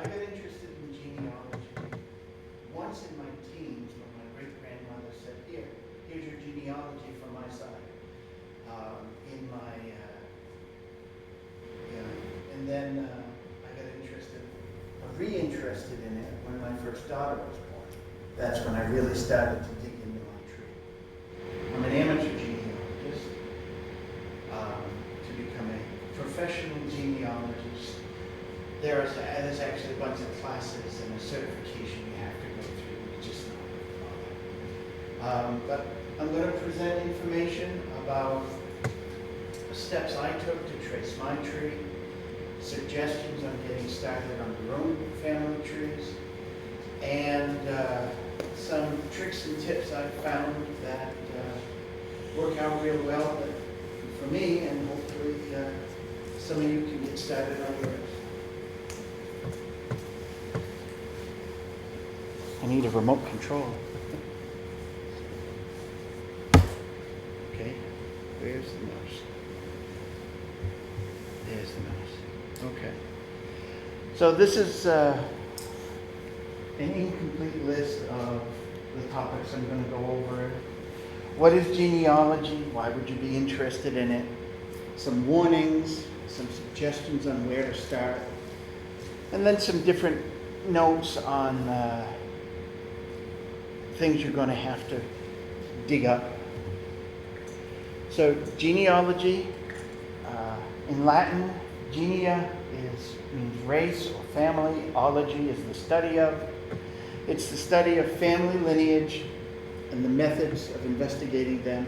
I got interested in genealogy once in my teens when my great-grandmother said, here's your genealogy from my side. In my, and then I got reinterested in it when my first daughter was born. That's when I really started to dig into my tree. I'm an amateur genealogist. To become a professional genealogist, there's actually a bunch of classes and a certification you have to go through. It's just not involved. But I'm going to present information about the steps I took to trace my tree, suggestions on getting started on your own family trees, and some tricks and tips I've found that work out real well for me, and hopefully some of you can get started on yours. I need a remote control. Okay, where's the mouse? There's the mouse. Okay. So this is an incomplete list of the topics I'm going to go over. What is genealogy? Why would you be interested in it? Some warnings, some suggestions on where to start, and then some different notes on things you're going to have to dig up. So genealogy, in Latin, genia means race or family. Ology is the study of. It's the study of family lineage and the methods of investigating them.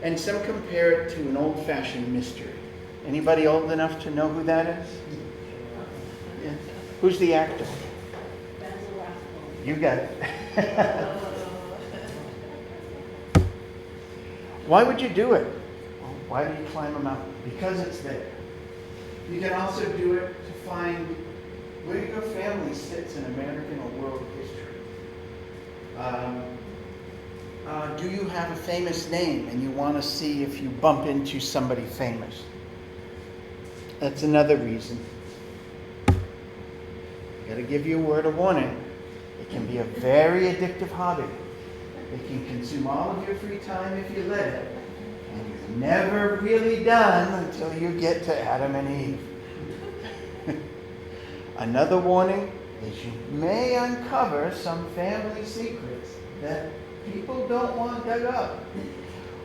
And some compare it to an old-fashioned mystery. Anybody old enough to know who that is? Yeah. Who's the actor? You got it. Why would you do it? Well, why do you climb a mountain? Because it's there. You can also do it to find where your family sits in American or world history. Do you have a famous name and you want to see if you bump into somebody famous? That's another reason. I got to give you a word of warning. It can be a very addictive hobby. It can consume all of your free time if you let it. And you're never really done until you get to Adam and Eve. Another warning is you may uncover some family secrets that people don't want dug up.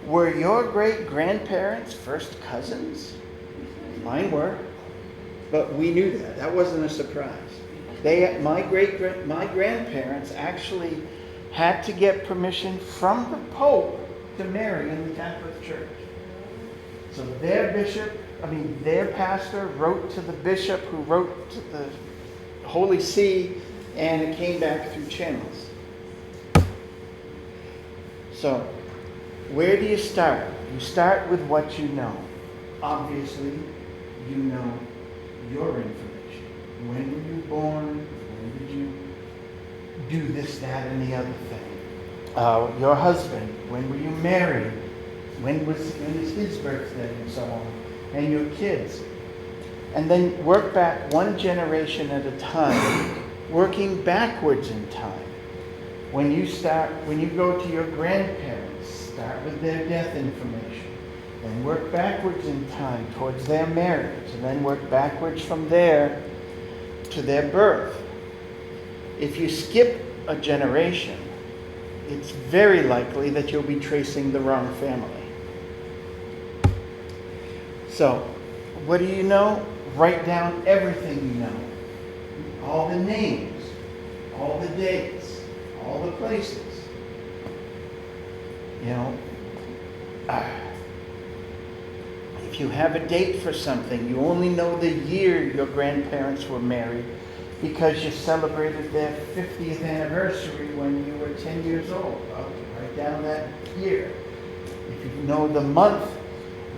Were your great-grandparents first cousins? Mine were. But we knew that. That wasn't a surprise. My grandparents actually had to get permission from the Pope to marry in the Catholic Church. So their pastor wrote to the bishop who wrote to the Holy See, and it came back through channels. So, where do you start? You start with what you know. Obviously, you know your information. When were you born? When did you do this, that, and the other thing? Your husband, when were you married? When is his birthday, and so on? And your kids. And then work back one generation at a time, working backwards in time. When you go to your grandparents, start with their death information. Then work backwards in time towards their marriage, and then work backwards from there to their birth. If you skip a generation, it's very likely that you'll be tracing the wrong family. So, what do you know? Write down everything you know. All the names, all the dates, all the places. If you have a date for something, you only know the year your grandparents were married because you celebrated their 50th anniversary when you were 10 years old. Well, write down that year. If you know the month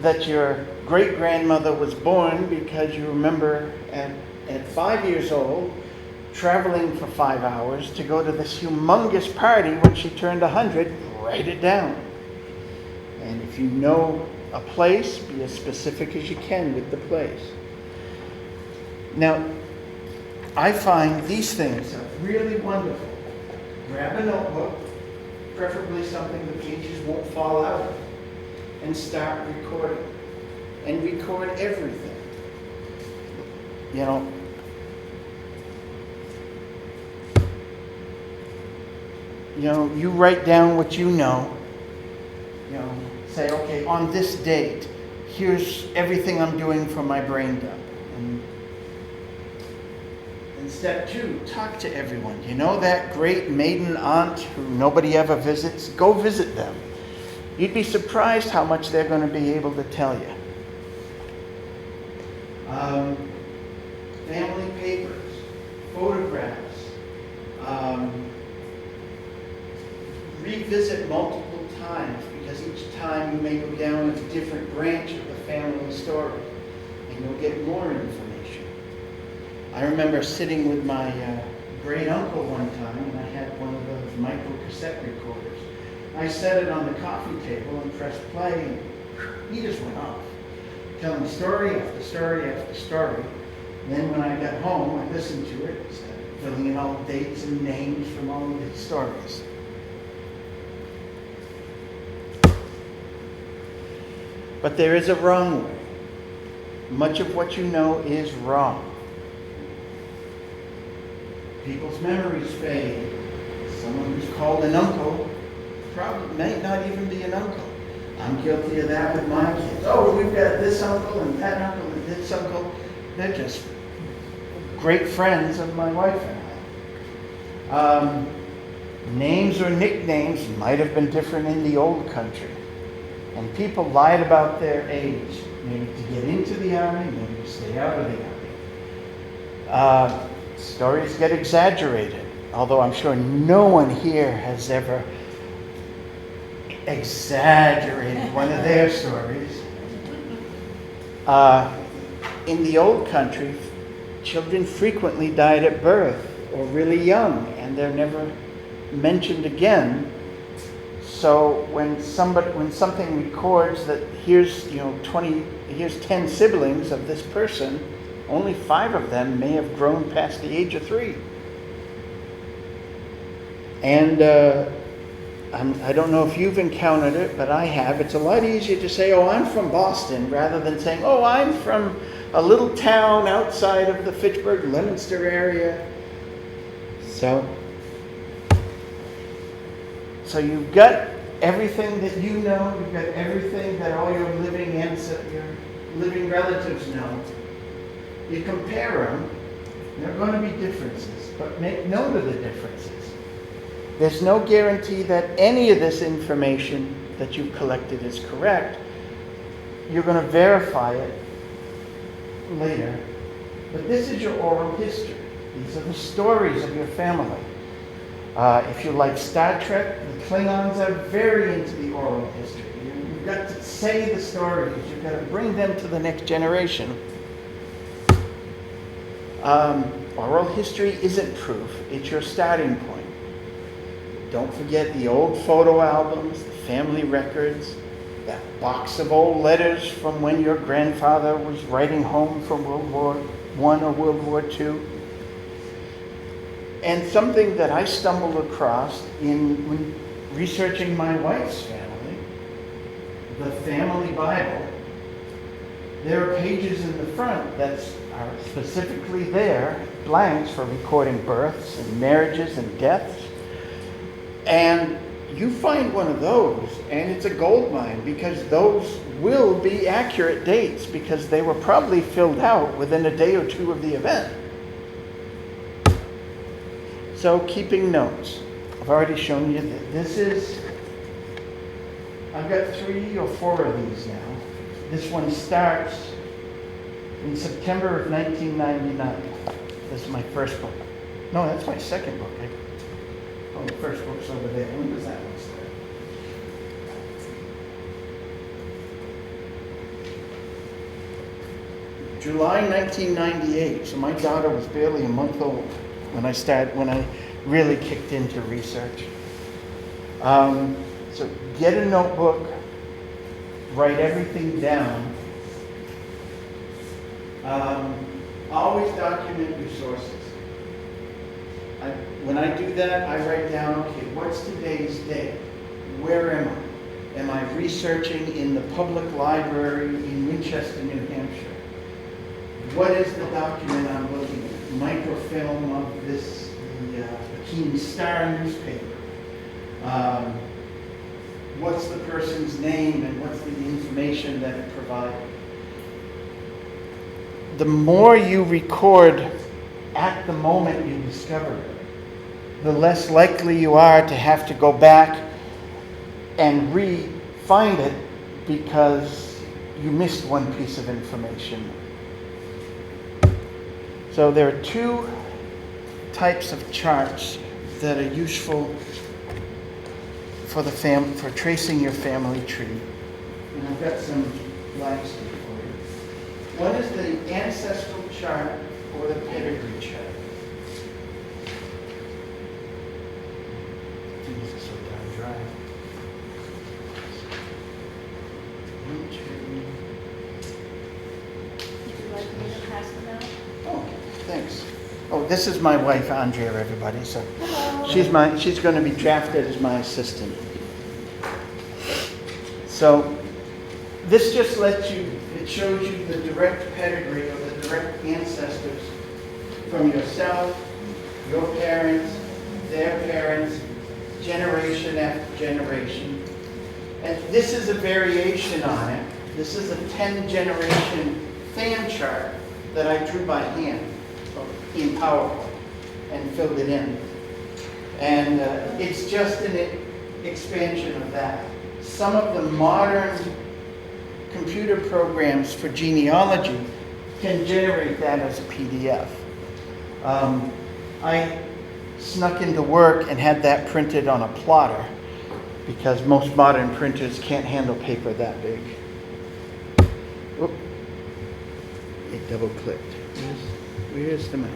that your great-grandmother was born because you remember at 5 years old traveling for 5 hours to go to this humongous party when she turned 100, write it down. And if you know a place, be as specific as you can with the place. Now, I find these things are really wonderful. Grab a notebook, preferably something the pages won't fall out of, and start recording. And record everything. You know, you write down what you know. Say, okay, on this date, here's everything I'm doing for my brain dump. And step 2, talk to everyone. You know that great maiden aunt who nobody ever visits? Go visit them. You'd be surprised how much they're going to be able to tell you. Family papers, photographs, revisit multiple times, because each time you may go down a different branch of the family story and you'll get more information. I remember sitting with my great uncle one time, and I had one of those micro cassette recorders. I set it on the coffee table and pressed play, and he just went off, telling story after story after story. And then when I got home, I listened to it, filling in all the dates and names from all of the stories. But there is a wrong way. Much of what you know is wrong. People's memories fade. Someone who's called an uncle probably may not even be an uncle. I'm guilty of that with my kids. Oh, we've got this uncle and that uncle and this uncle. They're just great friends of my wife and I. Names or nicknames might have been different in the old country. And people lied about their age, maybe to get into the army, maybe to stay out of the army. Stories get exaggerated, although I'm sure no one here has ever exaggerated one of their stories. In the old country, children frequently died at birth or really young, and they're never mentioned again. So when something records that here's 10 siblings of this person, only 5 of them may have grown past the age of 3. And I don't know if you've encountered it, but I have. It's a lot easier to say, oh, I'm from Boston, rather than saying, oh, I'm from a little town outside of the Fitchburg, Leominster area. So you've got everything that you know, you've got everything that all your living relatives know. You compare them, there are going to be differences, but make note of the differences. There's no guarantee that any of this information that you've collected is correct. You're going to verify it later. But this is your oral history. These are the stories of your family. If you like Star Trek, the Klingons are very into the oral history. You've got to say the stories. You've got to bring them to the next generation. Oral history isn't proof. It's your starting point. Don't forget the old photo albums, the family records, that box of old letters from when your grandfather was writing home from World War I or World War II. And something that I stumbled across when researching my wife's family, the family Bible, there are pages in the front that are specifically there, blanks for recording births and marriages and deaths. And you find one of those, and it's a gold mine, because those will be accurate dates, because they were probably filled out within a day or two of the event. So keeping notes. I've already shown you that I've got 3 or 4 of these now. This one starts in September of 1999. This is my first book. No, that's my second book. The first book's over there. When does that one start? July 1998. So my daughter was barely a month old when I really kicked into research. So get a notebook, write everything down. Always document your sources. When I do that, I write down, okay, what's today's date? Where am I? Am I researching in the public library in Winchester, New Hampshire? What is the document I'm looking at? Microfilm of this, the Keene Star newspaper. What's the person's name and what's the information that it provided? The more you record at the moment you discover it, the less likely you are to have to go back and re-find it because you missed one piece of information. So there are two types of charts that are useful for tracing your family tree. And I've got some blanks here for you. One is the ancestral chart or the pedigree chart. These are so darn dry. Would you like me to pass them out? Oh, thanks. Oh, this is my wife, Andrea, everybody. So Hello. she's going to be drafted as my assistant. So this just it shows you the direct pedigree or the direct ancestors from yourself, your parents, their parents, generation after generation. And this is a variation on it. This is a 10-generation fan chart that I drew by hand in PowerPoint and filled it in. And it's just an expansion of that. Some of the modern computer programs for genealogy can generate that as a PDF. I snuck into work and had that printed on a plotter because most modern printers can't handle paper that big. Whoop. It double-clicked. Where's the mouse?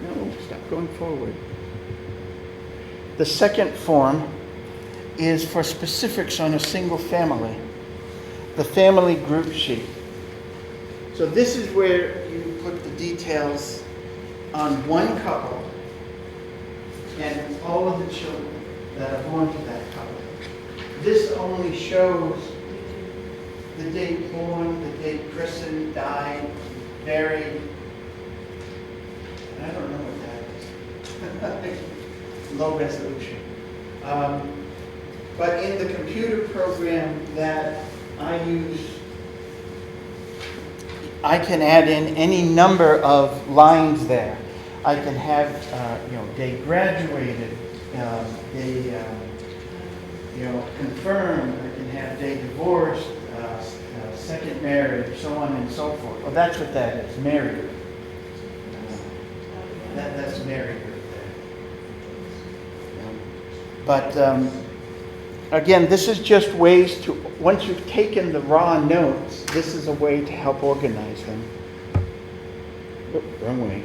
No, stop going forward. The second form is for specifics on a single family. The family group sheet. So this is where you put the details on one couple and all of the children that are born to that couple. This only shows the date born, the date christened, died, buried. I don't know what that is. Low resolution. But in the computer program that I use, I can add in any number of lines there. I can have, they graduated, they, confirmed. I can have they divorced, second marriage, so on and so forth. Well, that's what that is, married. That's married right there. But again, this is just ways to, once you've taken the raw notes, this is a way to help organize them. Oh, wrong way.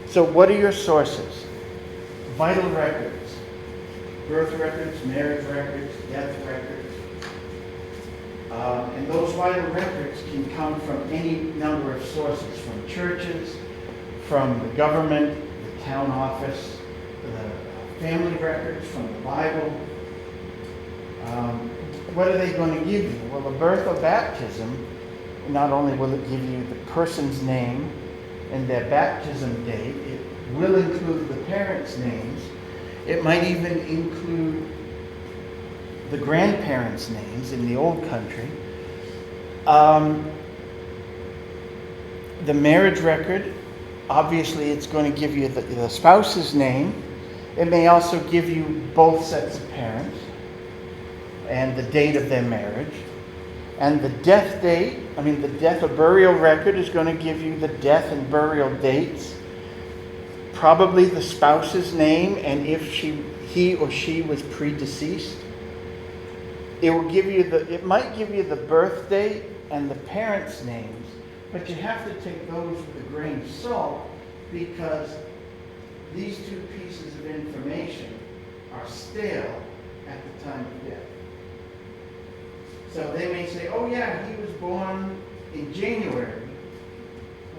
So what are your sources? Vital records, birth records, marriage records, death records. And those vital records can come from any number of sources, from churches, from the government, the town office, the family records, from the Bible. What are they going to give you? Well, the birth or baptism, not only will it give you the person's name and their baptism date, it will include the parents' names. It might even include the grandparents' names in the old country. The marriage record, obviously it's going to give you the spouse's name. It may also give you both sets of parents and the date of their marriage. And the death date, the death or burial record is going to give you the death and burial dates, probably the spouse's name, and if he or she was predeceased. It might give you the birth date and the parents' names, but you have to take those with a grain of salt because these two pieces of information are stale at the time of death. So they may say, oh yeah, he was born in January.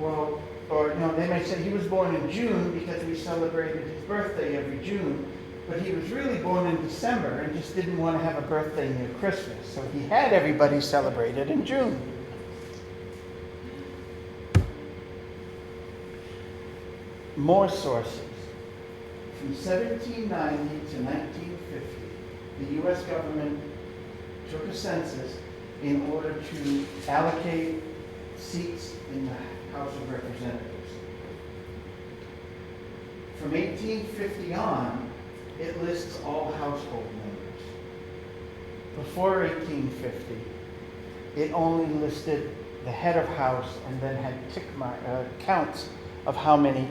Well, or no, they may say he was born in June because we celebrated his birthday every June, but he was really born in December and just didn't want to have a birthday near Christmas. So he had everybody celebrate it in June. More sources. From 1790 to 1950, the U.S. government took a census in order to allocate seats in the House of Representatives. From 1850 on, it lists all household members. Before 1850, it only listed the head of house and then had counts of how many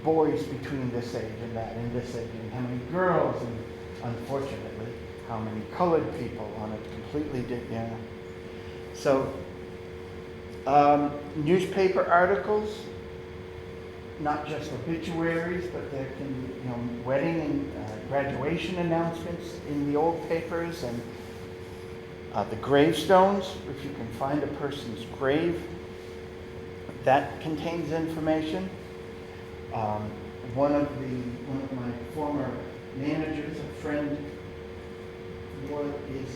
boys between this age and that, and this age, and how many girls, and unfortunately, how many colored people on it completely did, So, newspaper articles, not just obituaries, but there can, wedding and graduation announcements in the old papers, and the gravestones, if you can find a person's grave, that contains information. One of my former managers, a friend, is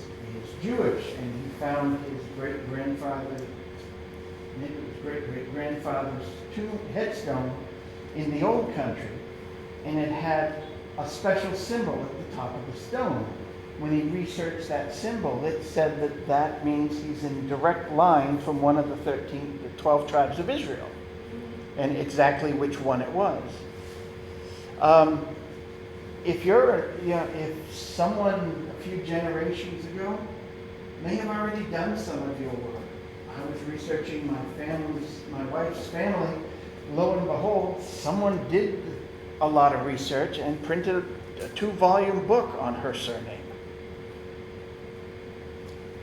Jewish, and he found his great-grandfather, maybe it was great-great-grandfather's headstone in the old country, and it had a special symbol at the top of the stone. When he researched that symbol, it said that means he's in direct line from one of the 12 tribes of Israel, and exactly which one it was. If someone a few generations ago may have already done some of your work. I was researching my wife's family. Lo and behold, someone did a lot of research and printed a 2-volume book on her surname.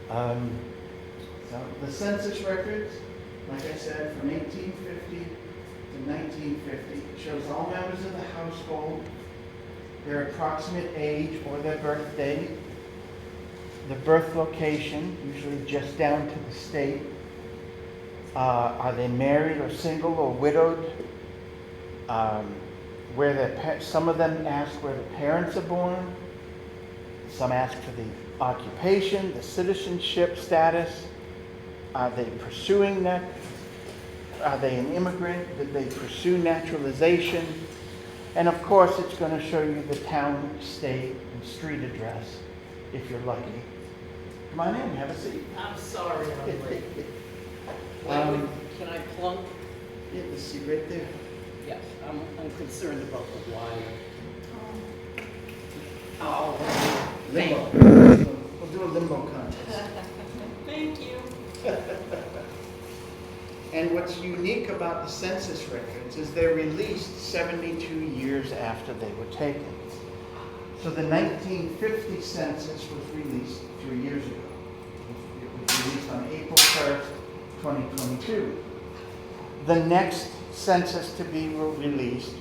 So the census records, like I said, from 1850 to 1950, shows all members of the household, their approximate age or their birth date, the birth location, usually just down to the state. Are they married or single or widowed? Some of them ask where the parents are born. Some ask for the occupation, the citizenship status. Are they pursuing that? Are they an immigrant? Did they pursue naturalization? And of course, it's going to show you the town, state, and street address, if you're lucky. Come on in, have a seat. I'm sorry I'm late. Can I plunk? Yeah, the seat right there. Yes, I'm concerned about the wire. Limbo. We'll do a limbo contest. Thank you. And what's unique about the census records is they're released 72 years after they were taken. So the 1950 census was released 3 years ago. It was released on April 1st, 2022. The next census to be released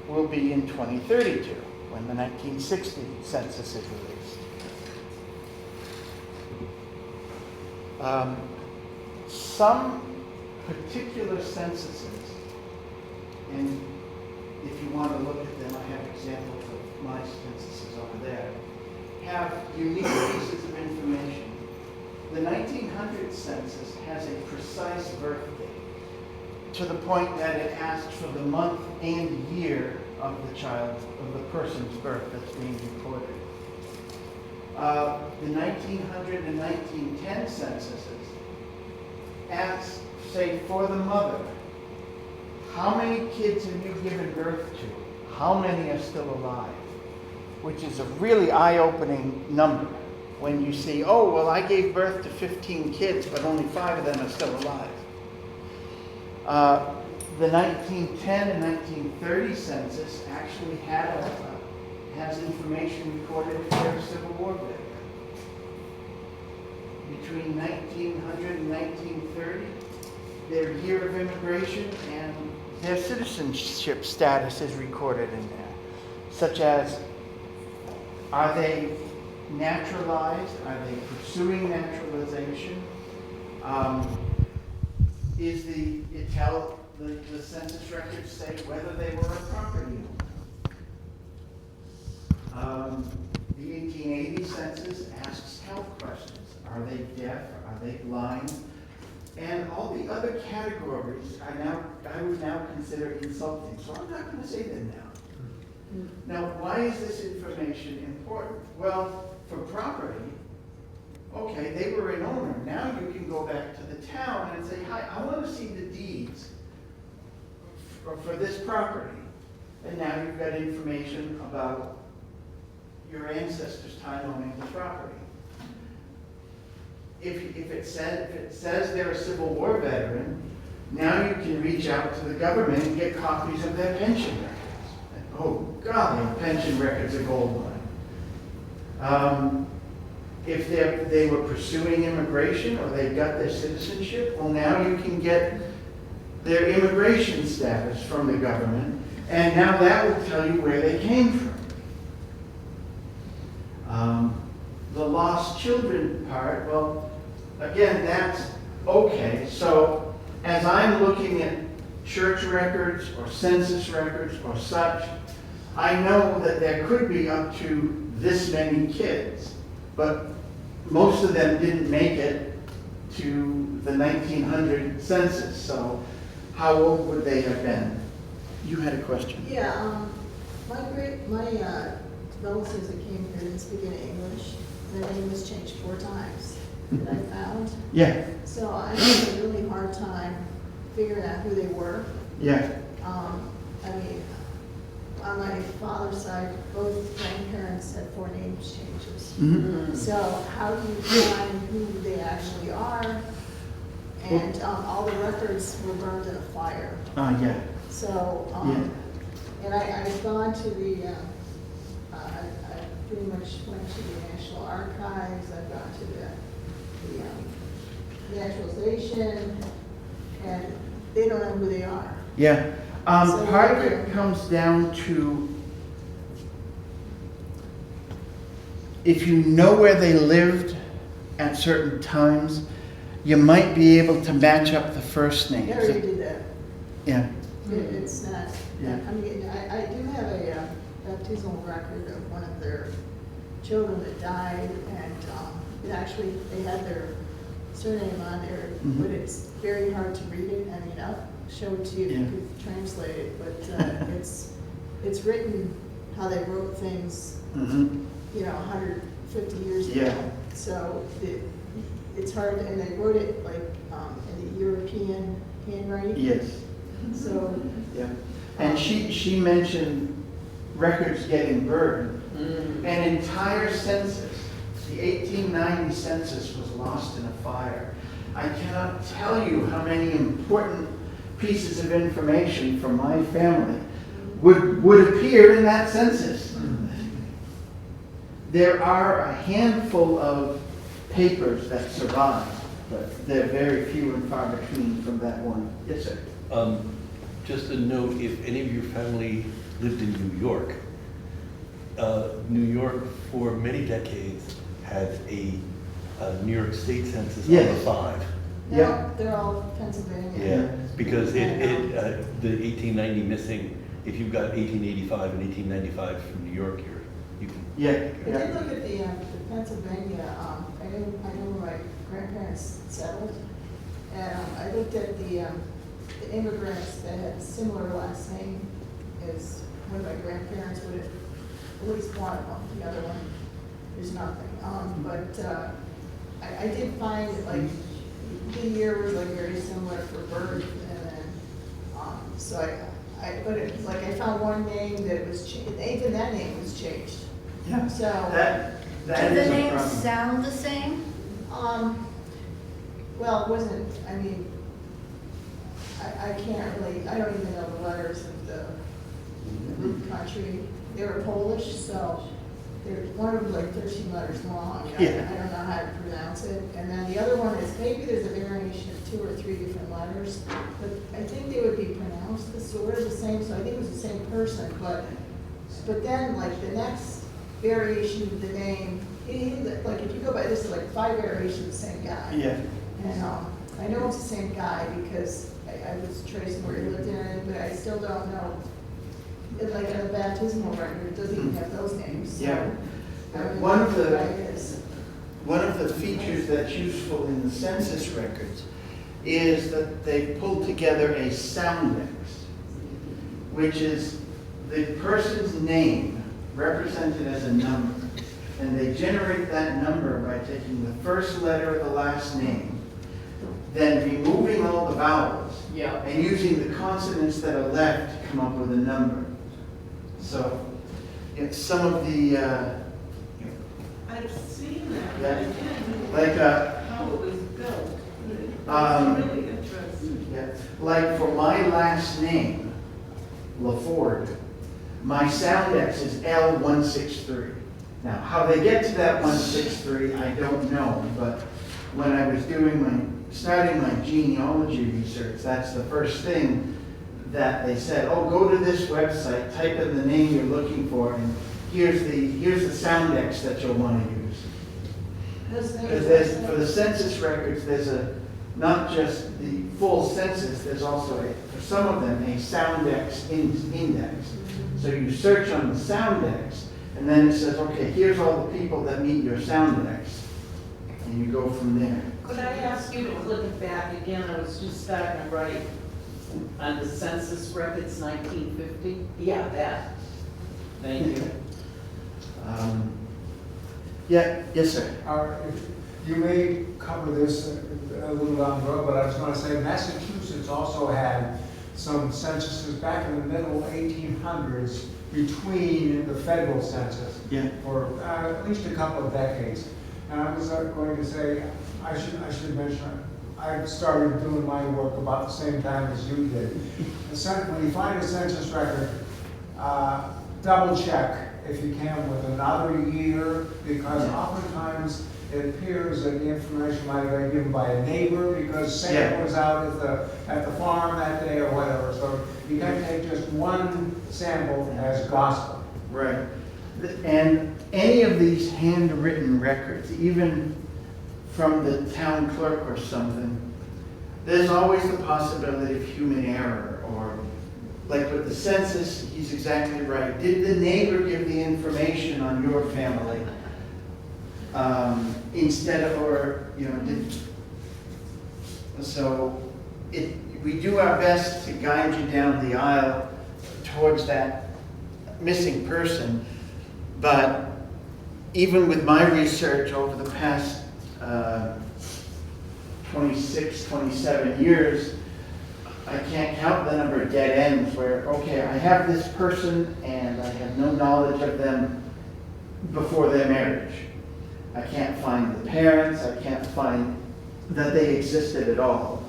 will be in 2032, when the 1960 census is released. Some particular censuses, and if you want to look at them, I have examples of my censuses over there, have unique pieces of information. The 1900 census has a precise birth date, to the point that it asks for the month and year of the person's birth that's being recorded. The 1900 and 1910 censuses ask, say, for the mother, how many kids have you given birth to? How many are still alive? Which is a really eye-opening number when you see, oh, well, I gave birth to 15 kids, but only 5 of them are still alive. The 1910 and 1930 census actually has information recorded if they're a Civil War veteran. Between 1900 and 1930, their year of immigration and their citizenship status is recorded in there, such as, are they naturalized? Are they pursuing naturalization? the census records say whether they were a property owner. The 1880 census asks health questions. Are they deaf? Are they blind? And all the other categories I would now consider insulting, so I'm not going to say them now. Now, why is this information important? Well, for property, okay, they were an owner. Now you can go back to the town and say, hi, I want to see the deeds for this property. And now you've got information about your ancestors' time owning the property. If it says they're a Civil War veteran, now you can reach out to the government and get copies of their pension records. Oh, God, their pension records are gold mine. If they were pursuing immigration or they got their citizenship, well, now you can get their immigration status from the government, and now that will tell you where they came from. The lost children part, well, again, that's okay. So as I'm looking at church records or census records or such, I know that there could be up to this many kids, but most of them didn't make it to the 1900 census, so how old would they have been? You had a question. Yeah, my relatives that came here didn't speak any English. Their name was changed 4 times that I found. Yeah. So I had a really hard time figuring out who they were. Yeah. I mean, on my father's side, both grandparents had 4 name changes. Mm-hmm. So how do you find who they actually are? And all the records were burned in a fire. Yeah. So, Yeah. and I've gone to the, I pretty much went to the National Archives, I've gone to the naturalization, and they don't know who they are. Yeah. So Part of it comes down to if you know where they lived at certain times, you might be able to match up the first names. They already did that. Yeah. It's not, Yeah. I mean, I do have a baptismal record of one of their children that died, and it actually, they had their surname on there, Mhm. but it's very hard to read it. I mean, I'll show it to you if Yeah. you could translate it, but it's written how they wrote things, Mm-hmm. 150 years ago. Yeah. So it's hard, and they wrote it like in the European handwriting. Yes. So, Yeah. And she mentioned records getting burned. An entire census, the 1890 census, was lost in a fire. I cannot tell you how many important pieces of information from my family would appear in that census. There are a handful of papers that survive, but they're very few and far between from that one. Yes, sir. Just a note, if any of your family lived in New York, New York for many decades had a New York State census on Yes. the 5. Yeah. they're all Pennsylvania. Yeah, because the 1890 missing, if you've got 1885 and 1895 from New York, you can. Yeah. I did look at the Pennsylvania, I know where my grandparents settled, and I looked at the immigrants that had a similar last name as one of my grandparents would have, at least one of them, the other one, there's nothing. But I did find like the year was like very similar for birth, and then, so but it was like I found one name that was changed, even that name was changed. Yeah. So, That Do is the a names problem. sound the same? well, it wasn't, I mean, I can't really, I don't even know the letters of the country. They were Polish, so one of them was like 13 letters long. I Yeah. don't know how to pronounce it. And then the other one is, maybe there's a variation of 2 or 3 different letters, but I think they would be pronounced sort of the same, so I think it was the same person. But then, like, the next variation of the name, like, if you go by this, is like 5 variations of the same guy. Yeah. And I know it's the same guy because I was tracing where he lived in, but I still don't know. Like in the baptismal record, it doesn't even have those names. So Yeah. I don't One know of who the- guy is. One of the features that's useful in the census records is that they pull together a soundex, which is the person's name represented as a number. And they generate that number by taking the first letter of the last name, then removing all the vowels, Yeah. and using the consonants that are left to come up with a number. So, it's some of the, I've seen that, but Yeah. I didn't know like, how it was built. Um, It's really interesting. yeah, like for my last name, Laford, my soundex is L163. Now, how they get to that 163, I don't know, but when I was starting my genealogy research, that's the first thing that they said, oh, go to this website, type in the name you're looking for, and here's the soundex that you'll want to use. Because for the census records, there's not just the full census, there's also, for some of them, a soundex index. So you search on the soundex, and then it says, okay, here's all the people that meet your soundex. And you go from there. Could I ask you to click it back again? I was just starting to write on the census records 1950. Yeah, that. Thank you. Yeah, yes, sir. You may cover this a little down the road, but I was going to say Massachusetts also had some censuses back in the middle 1800s between the federal census Yeah. for at least a couple of decades. And I was going to say, I should mention, I started doing my work about the same time as you did. When you find a census record, double check if you can with another year, because oftentimes it appears that the information might have been given by a neighbor because Santa was out at the farm that day or whatever. So you can take just one sample as gospel. Right. And any of these handwritten records, even from the town clerk or something, there's always the possibility of human error, or like with the census, he's exactly right. Did the neighbor give the information on your family? Instead of, or, we do our best to guide you down the aisle towards that missing person, but even with my research over the past 26, 27 years, I can't count the number of dead ends where, okay, I have this person and I have no knowledge of them before their marriage. I can't find the parents, I can't find that they existed at all.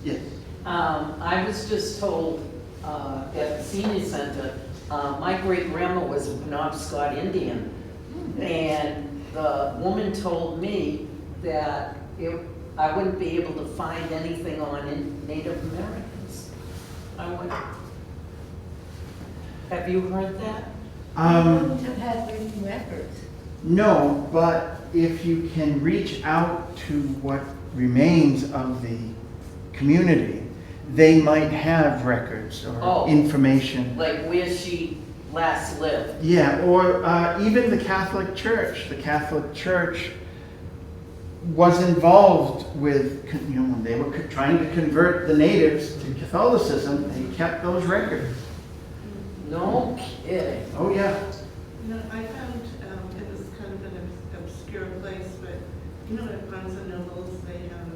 Yes. I was just told at the senior center, my great-grandma was a Penobscot Indian. And the woman told me that I wouldn't be able to find anything on Native Americans. Have you heard that? Wouldn't have had written records. No, but if you can reach out to what remains of the community, they might have records or information. Like where she last lived? Yeah, or even the Catholic Church. The Catholic Church was involved with, when they were trying to convert the natives to Catholicism, they kept those records. No kidding. Oh, yeah. I found, it was kind of an obscure place, but at Barnes and Nobles, they have,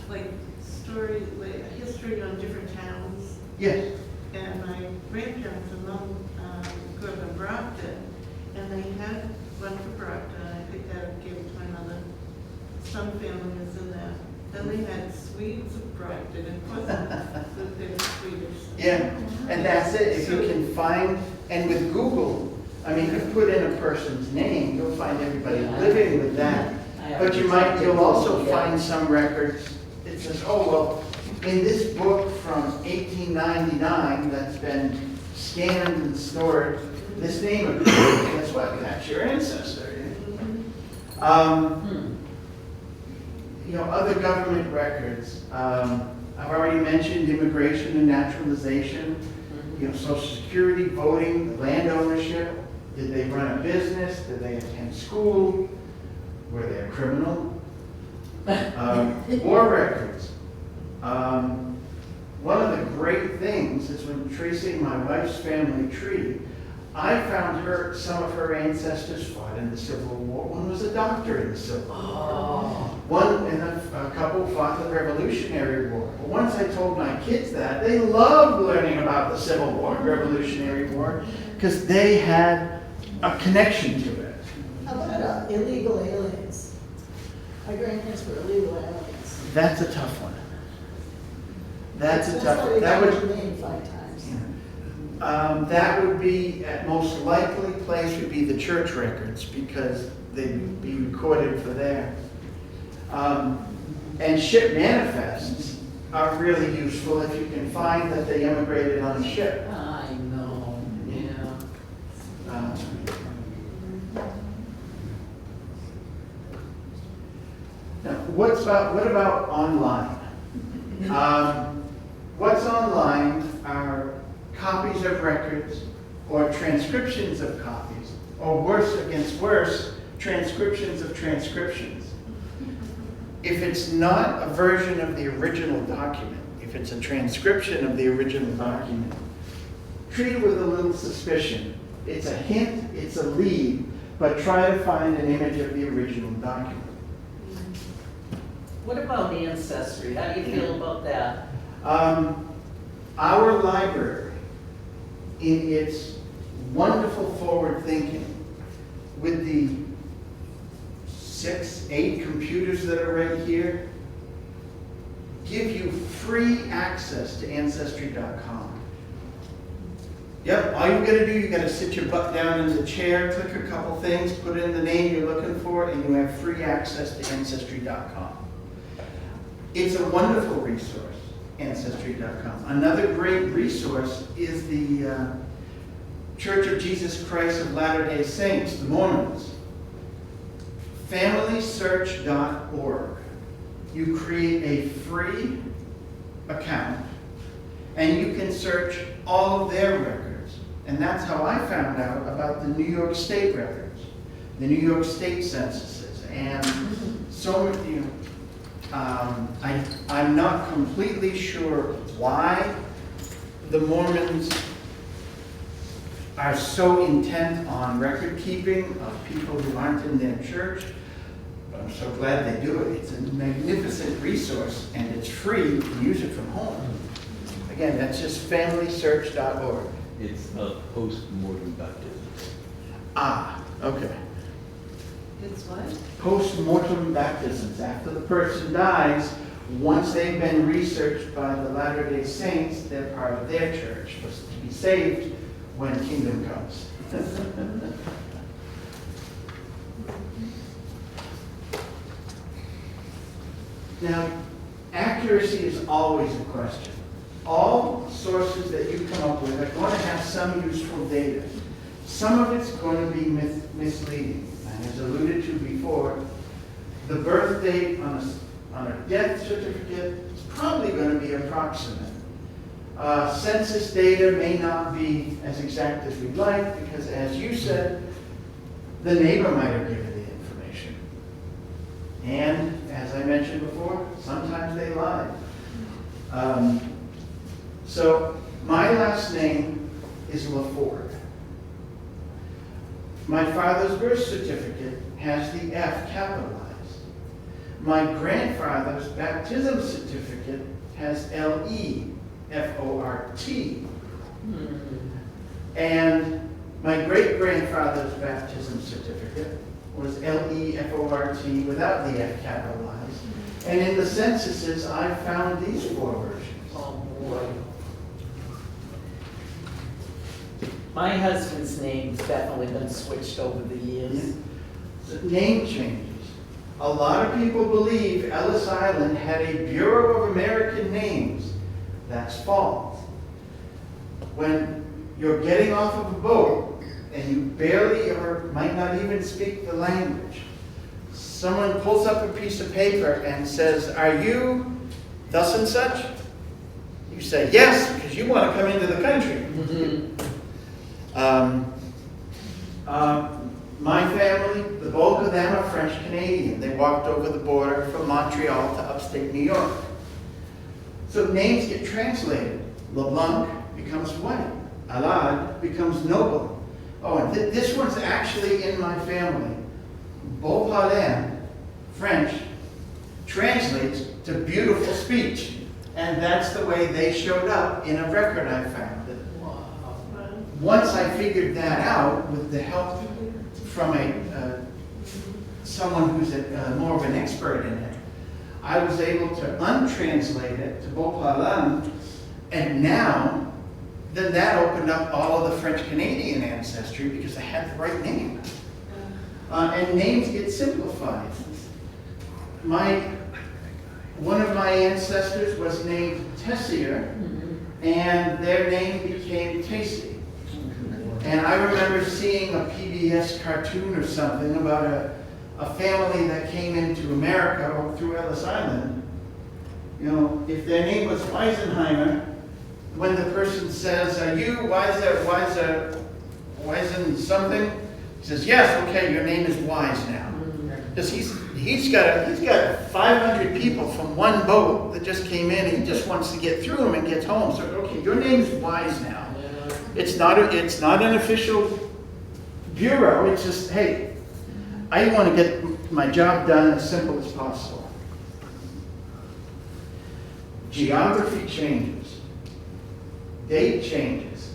like stories, like history on different towns. Yes. And my grandparents and mom grew up in Brockton, and they had one for Brockton. I think that gave it to my mother. Some family was in that. Then they had Swedes of Brockton, and of course they were Swedish. Yeah, and that's it. If you can find, and with Google, I mean, you put in a person's name, you'll find everybody living with that. But you'll also find some records. It says, oh, well, in this book from 1899 that's been scanned and stored, this name appears. Guess what? That's your ancestor. other government records. I've already mentioned immigration and naturalization, Social Security, voting, land ownership. Did they run a business? Did they attend school? Were they a criminal? War records. One of the great things is when tracing my wife's family tree, I found some of her ancestors fought in the Civil War. One was a doctor in the Civil War. One and a couple fought the Revolutionary War. But once I told my kids that, they loved learning about the Civil War and Revolutionary War because they had a connection to it. How about illegal aliens? My grandparents were illegal aliens. That's a tough one. That's a That's tough why one. they That got would, your name 5 times. that would be, at most likely place would be the church records because they'd be recorded for there. And ship manifests are really useful if you can find that they immigrated on a ship. I know, yeah. Now, what about online? What's online are copies of records or transcriptions of copies, or worse against worse, transcriptions of transcriptions. If it's not a version of the original document, if it's a transcription of the original document, treat it with a little suspicion. It's a hint, it's a lead, but try to find an image of the original document. What about Ancestry? How do you feel about that? Our library, in its wonderful forward thinking, with the 6, 8 computers that are right here, give you free access to Ancestry.com. Yep, all you gotta do, you gotta sit your butt down in the chair, click a couple things, put in the name you're looking for, and you have free access to Ancestry.com. It's a wonderful resource, Ancestry.com. Another great resource is the Church of Jesus Christ of Latter-day Saints, the Mormons. FamilySearch.org. You create a free account and you can search all of their records. And that's how I found out about the New York State records, the New York State censuses, and so many. I'm not completely sure why the Mormons are so intent on record keeping of people who aren't in their church, but I'm so glad they do it. It's a magnificent resource and it's free. You can use it from home. Again, that's just FamilySearch.org. It's a post-mortem baptism. Ah, okay. It's what? Post-mortem baptisms. After the person dies, once they've been researched by the Latter-day Saints, they're part of their church, was to be saved when kingdom comes. Now, accuracy is always a question. All sources that you come up with are going to have some useful data. Some of it's going to be misleading. And as alluded to before, the birth date on a death certificate is probably going to be approximate. Census data may not be as exact as we'd like because, as you said, the neighbor might have given the information. And, as I mentioned before, sometimes they lie. So, my last name is Laford. My father's birth certificate has the F capitalized. My grandfather's baptism certificate has L-E-F-O-R-T. And my great-grandfather's baptism certificate was L-E-F-O-R-T without the F capitalized. And in the censuses, I found these 4 versions. Oh, boy. My husband's name's definitely been switched over the years. So, name changes. A lot of people believe Ellis Island had a Bureau of American Names. That's false. When you're getting off of a boat and you barely or might not even speak the language, someone pulls up a piece of paper and says, "Are you thus and such?" You say, "Yes," because you want to come into the country. My family, the bulk of them are French Canadian. They walked over the border from Montreal to upstate New York. So names get translated. LeBlanc becomes white. Allard becomes noble. Oh, and this one's actually in my family. Beau-parler, French, translates to beautiful speech. And that's the way they showed up in a record I found. Once I figured that out, with the help from someone who's more of an expert in it, I was able to untranslate it to Beau-parler, and now, then that opened up all of the French-Canadian ancestry because I had the right name. And names get simplified. One of my ancestors was named Tessier, and their name became Tacy. And I remember seeing a PBS cartoon or something about a family that came into America or through Ellis Island. You know, if their name was Weisenheimer, when the person says, "Are you Weisen something?" He says, "Yes, okay, your name is Wise now." Because he's got 500 people from one boat that just came in, and he just wants to get through them and gets home. So, okay, your name is Wise now. It's not an official bureau. It's just, hey, I want to get my job done as simple as possible. Geography changes. Date changes.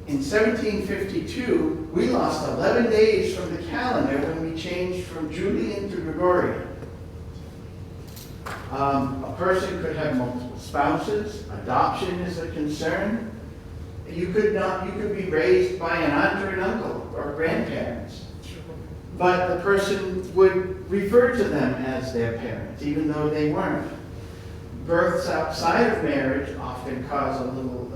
In 1752, we lost 11 days from the calendar when we changed from Julian to Gregorian. A person could have multiple spouses. Adoption is a concern. You could be raised by an aunt or an uncle or grandparents. But the person would refer to them as their parents, even though they weren't. Births outside of marriage often cause a little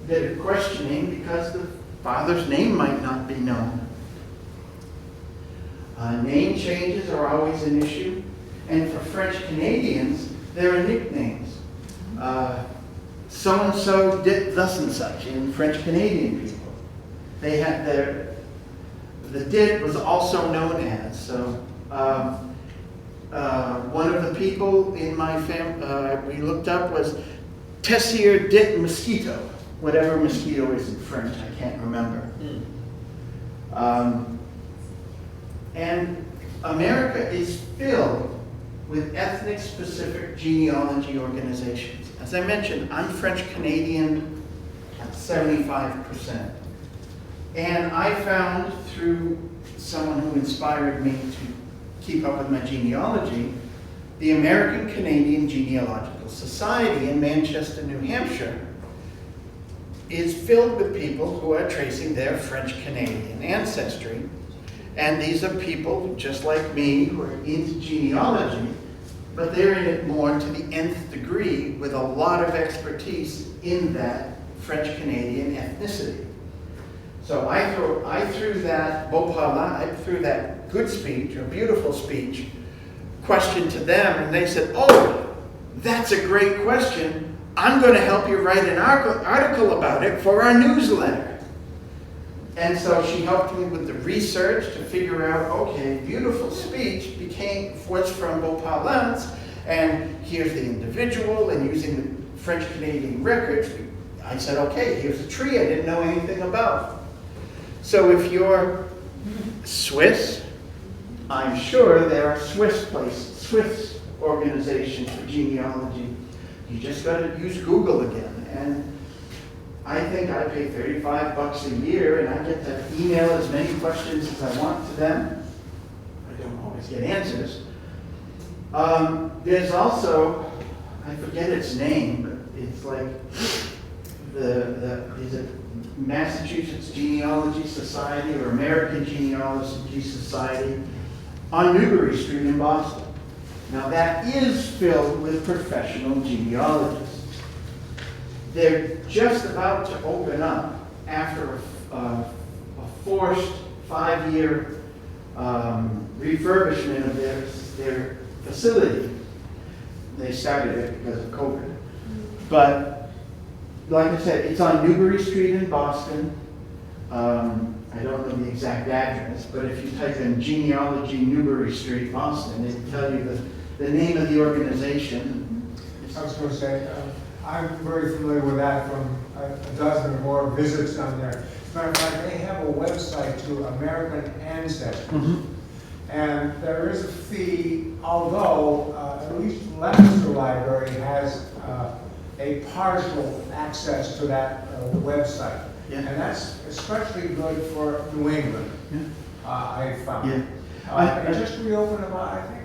bit of questioning because the father's name might not be known. Name changes are always an issue. And for French Canadians, there are nicknames. So-and-so did thus and such in French Canadian people. They had the dit was also known as. So one of the people in my family we looked up was Tessier dit mosquito, whatever mosquito is in French, I can't remember. And America is filled with ethnic-specific genealogy organizations. As I mentioned, I'm French-Canadian at 75%. And I found through someone who inspired me to keep up with my genealogy, the American Canadian Genealogical Society in Manchester, New Hampshire, is filled with people who are tracing their French-Canadian ancestry. And these are people just like me who are into genealogy, but they're in it more to the nth degree with a lot of expertise in that French-Canadian ethnicity. So I threw that beau-parler, I threw that good speech or beautiful speech question to them, and they said, "Oh, that's a great question. I'm going to help you write an article about it for our newsletter." And so she helped me with the research to figure out, okay, beautiful speech was from beau-parlance, and here's the individual, and using the French-Canadian records, I said, okay, here's a tree I didn't know anything about. So if you're Swiss, I'm sure there are Swiss organizations for genealogy. You just got to use Google again. And I think I pay $35 a year, and I get to email as many questions as I want to them. I don't always get answers. There's also, I forget its name, but it's like is it Massachusetts Genealogy Society or American Genealogy Society on Newbury Street in Boston. Now that is filled with professional genealogists. They're just about to open up after a forced 5-year refurbishment of their facility. They started it because of COVID. But like I said, it's on Newbury Street in Boston. I don't know the exact address, but if you type in genealogy Newbury Street, Boston, it'll tell you the name of the organization. I was going to say, I'm very familiar with that from a dozen or more visits down there. As a matter of fact, they have a website to American Ancestry. And there is a fee, although at least Lancaster Library has a partial access to that website. Yeah. And that's especially good for New England, I found. Yeah. It just reopened about, I think,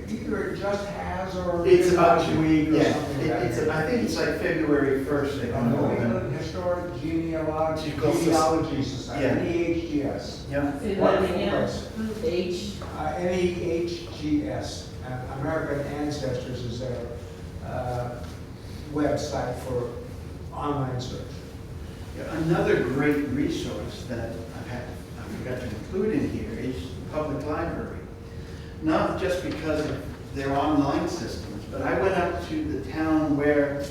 either it just has or It's about a week or yeah, something like it's, that. I think it's like February 1st they come New open. England Historic Genealogical Genealogy Society, Yeah. NEHGS. Yeah. Say that Wonderful again. place. H, NEHGS, American Ancestors is their website for online search. Yeah, another great resource that I forgot to include in here is the public library. Not just because of their online systems, but I went up to the town where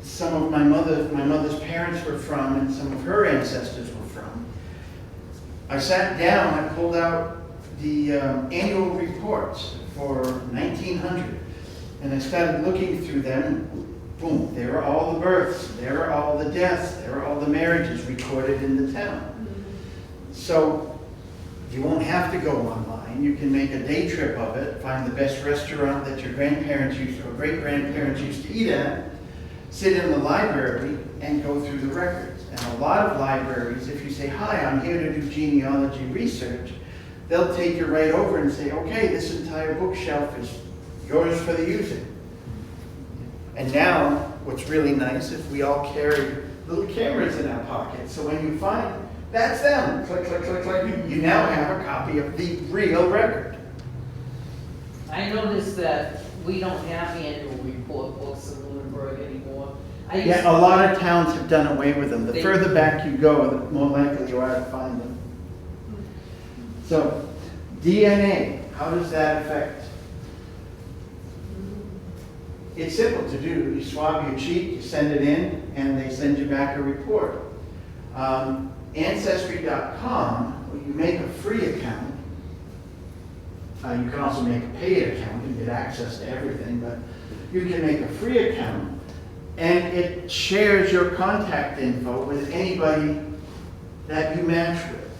some of my mother's parents were from and some of her ancestors were from. I sat down, I pulled out the annual reports for 1900, and I started looking through them, and boom, there are all the births, there are all the deaths, there are all the marriages recorded in the town. So you won't have to go online. You can make a day trip of it, find the best restaurant that your grandparents used or great-grandparents used to eat at, sit in the library and go through the records. And a lot of libraries, if you say, hi, I'm here to do genealogy research, they'll take you right over and say, okay, this entire bookshelf is yours for the using. And now, what's really nice is we all carry little cameras in our pockets. So when you find, that's them, click, click, click, click, you now have a copy of the real record. I noticed that we don't have annual report books in Lunenburg anymore. Yeah, a lot of towns have done away with them. The They- further back you go, the more likely you are to find them. So, DNA, how does that affect? It's simple to do. You swab your cheek, you send it in, and they send you back a report. Ancestry.com, well, you make a free account. You can also make a paid account and get access to everything, but you can make a free account, and it shares your contact info with anybody that you match with.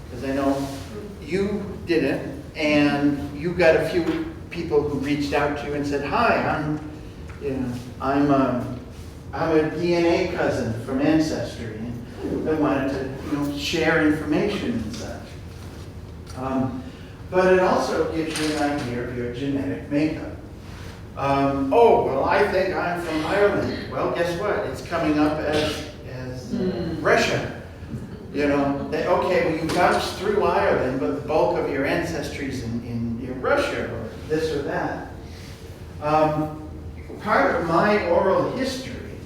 Because I know you didn't, and you got a few people who reached out to you and said, hi, I'm a DNA cousin from Ancestry, and I wanted to share information and such. But it also gives you an idea of your genetic makeup. Oh, well, I think I'm from Ireland. Well, guess what? It's coming up as Russia. Okay, well, you bounced through Ireland, but the bulk of your ancestry's in Russia, or this or that. Part of my oral history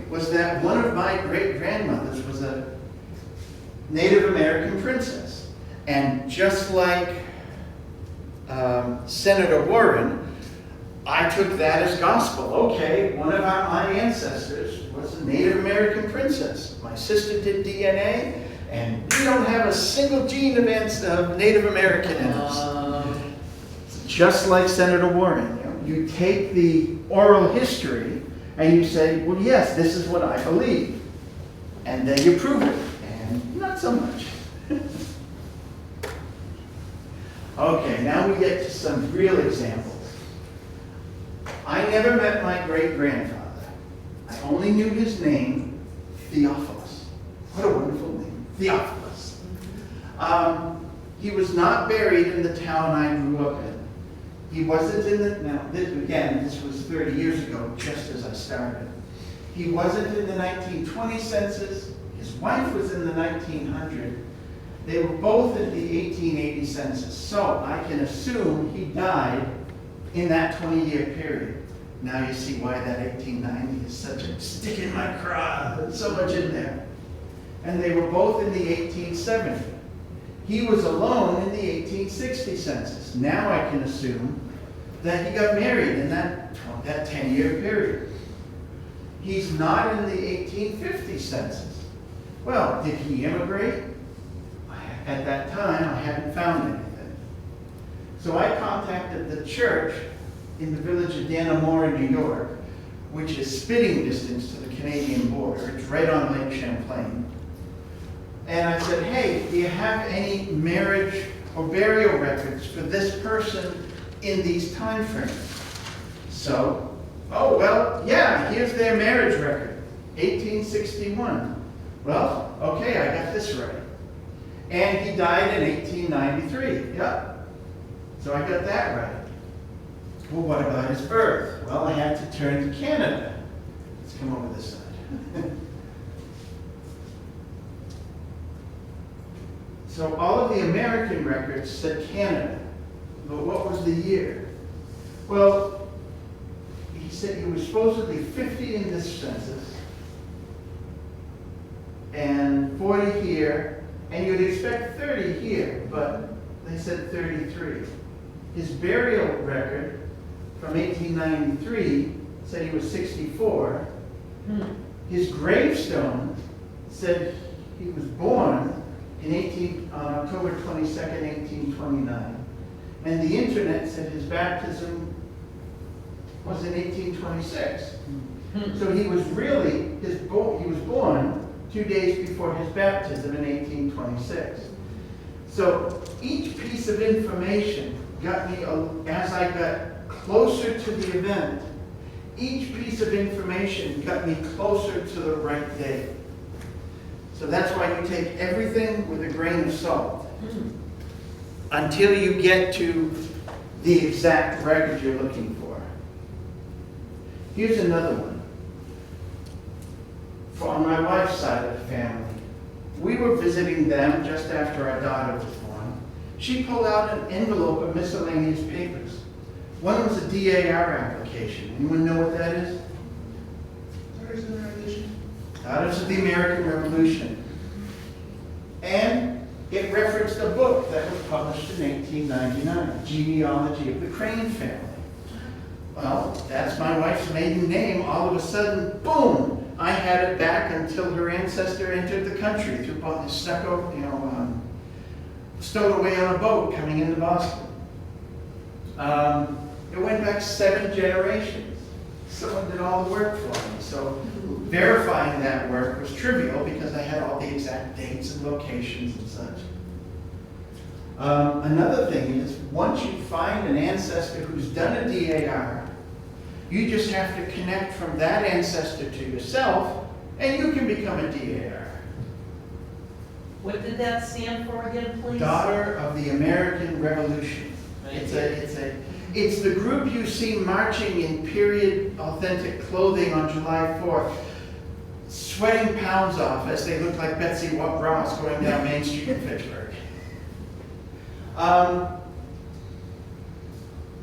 was that one of my great-grandmothers was a Native American princess. And just like Senator Warren, I took that as gospel. Okay, one of my ancestors was a Native American princess. My sister did DNA, and we don't have a single gene of Native American in us. Just like Senator Warren, you take the oral history and you say, well, yes, this is what I believe. And then you prove it, and not so much. Okay, now we get to some real examples. I never met my great-grandfather. I only knew his name, Theophilus. What a wonderful name, Theophilus. He was not buried in the town I grew up in. He wasn't in the, now this was 30 years ago, just as I started. He wasn't in the 1920 census. His wife was in the 1900. They were both in the 1880 census. So I can assume he died in that 20-year period. Now you see why that 1890 is such a stick in my craw. There's so much in there. And they were both in the 1870. he was alone in the 1860 census. Now I can assume that he got married in that 10-year period. He's not in the 1850 census. Well, did he immigrate? At that time, I hadn't found anything. So I contacted the church in the village of Dannemora, New York, which is spitting distance to the Canadian border. It's right on Lake Champlain. And I said, hey, do you have any marriage or burial records for this person in these time frames? So, oh, well, yeah, here's their marriage record, 1861. Well, okay, I got this right. And he died in 1893, yep. So I got that right. Well, what about his birth? Well, I had to turn to Canada. Let's come over this side. So all of the American records said Canada, but what was the year? Well, he said he was supposedly 50 in this census, and 40 here, and you'd expect 30 here, but they said 33. His burial record from 1893 said he was 64. His gravestone said he was born on October 22nd, 1829. And the internet said his baptism was in 1826. So he was really, he was born 2 days before his baptism in 1826. So each piece of information got me, as I got closer to the event, each piece of information got me closer to the right date. So that's why you take everything with a grain of salt until you get to the exact record you're looking for. Here's another one. On my wife's side of the family, we were visiting them just after our daughter was born. She pulled out an envelope of miscellaneous papers. One was a DAR application. Anyone know what that is? Daughters of the American Revolution. And it referenced a book that was published in 1899, Genealogy of the Crane Family. Well, that's my wife's maiden name. All of a sudden, boom, I had it back until her ancestor entered the country through stowed away on a boat coming into Boston. It went back 7 generations. Someone did all the work for me. So verifying that work was trivial because I had all the exact dates and locations and such. Another thing is, once you find an ancestor who's done a DAR, you just have to connect from that ancestor to yourself, and you can become a DAR. What did that stand for again, please? Daughter of the American Revolution. It's the group you see marching in period authentic clothing on July 4th, sweating pounds off as they look like Betsy Ross going down Main Street in Fitchburg.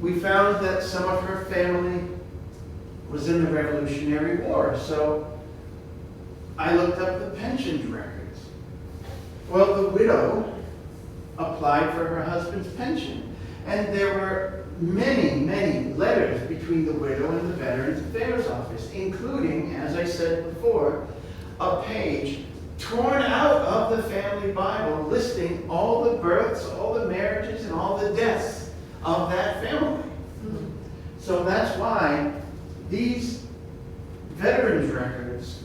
We found that some of her family was in the Revolutionary War, so I looked up the pension records. Well, the widow applied for her husband's pension, and there were many, many letters between the widow and the Veterans Affairs Office, including, as I said before, a page torn out of the family Bible listing all the births, all the marriages, and all the deaths of that family. So that's why these veterans records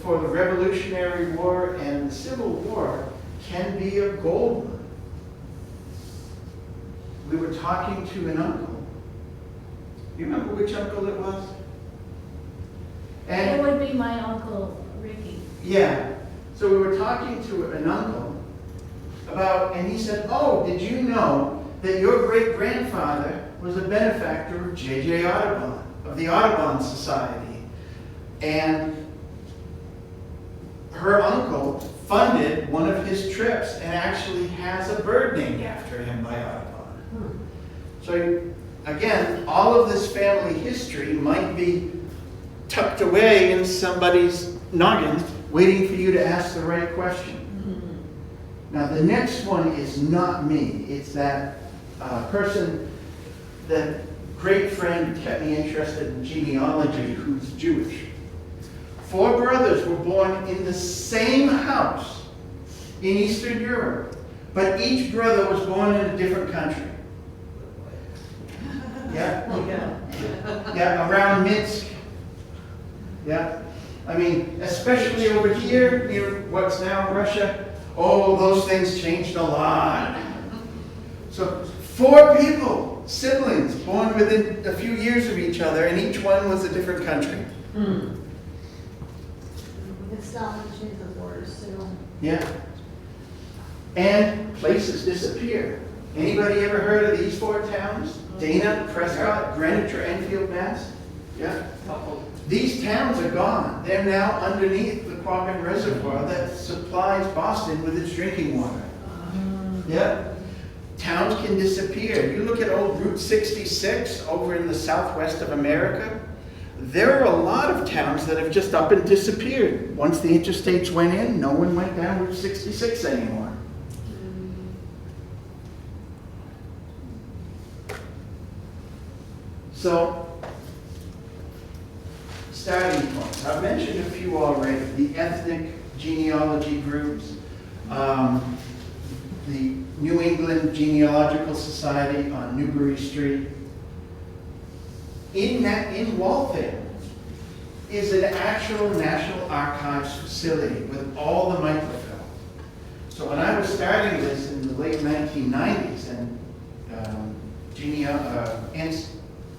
for the Revolutionary War and the Civil War can be a gold mine. We were talking to an uncle. You remember which uncle it was? It would be my Uncle Ricky. Yeah. So we were talking to an uncle about, and he said, oh, did you know that your great-grandfather was a benefactor of J.J. Audubon, of the Audubon Society? And her uncle funded one of his trips and actually has a bird named after him by Audubon. So again, all of this family history might be tucked away in somebody's noggin, waiting for you to ask the right question. Now, the next one is not me. It's that person, that great friend who kept me interested in genealogy, who's Jewish. 4 brothers were born in the same house in Eastern Europe, but each brother was born in a different country. Yeah, yeah, around Minsk. Yeah, I mean, especially over here, near what's now Russia. Oh, those things changed a lot. So 4 people, siblings, born within a few years of each other, and each one was a different country. It's down to change the borders too. Yeah. And places disappear. Anybody ever heard of these 4 towns? Dana, Prescott, Greenwich, or Enfield, Mass? Yeah. These towns are gone. They're now underneath the Quabbin Reservoir that supplies Boston with its drinking water. Yeah. Towns can disappear. You look at old Route 66 over in the southwest of America. There are a lot of towns that have just up and disappeared. Once the interstates went in, no one went down Route 66 anymore. So, starting points. I've mentioned a few already. The ethnic genealogy groups, the New England Genealogical Society on Newbury Street. In Waltham is an actual National Archives facility with all the microfilm. So when I was starting this in the late 1990s, and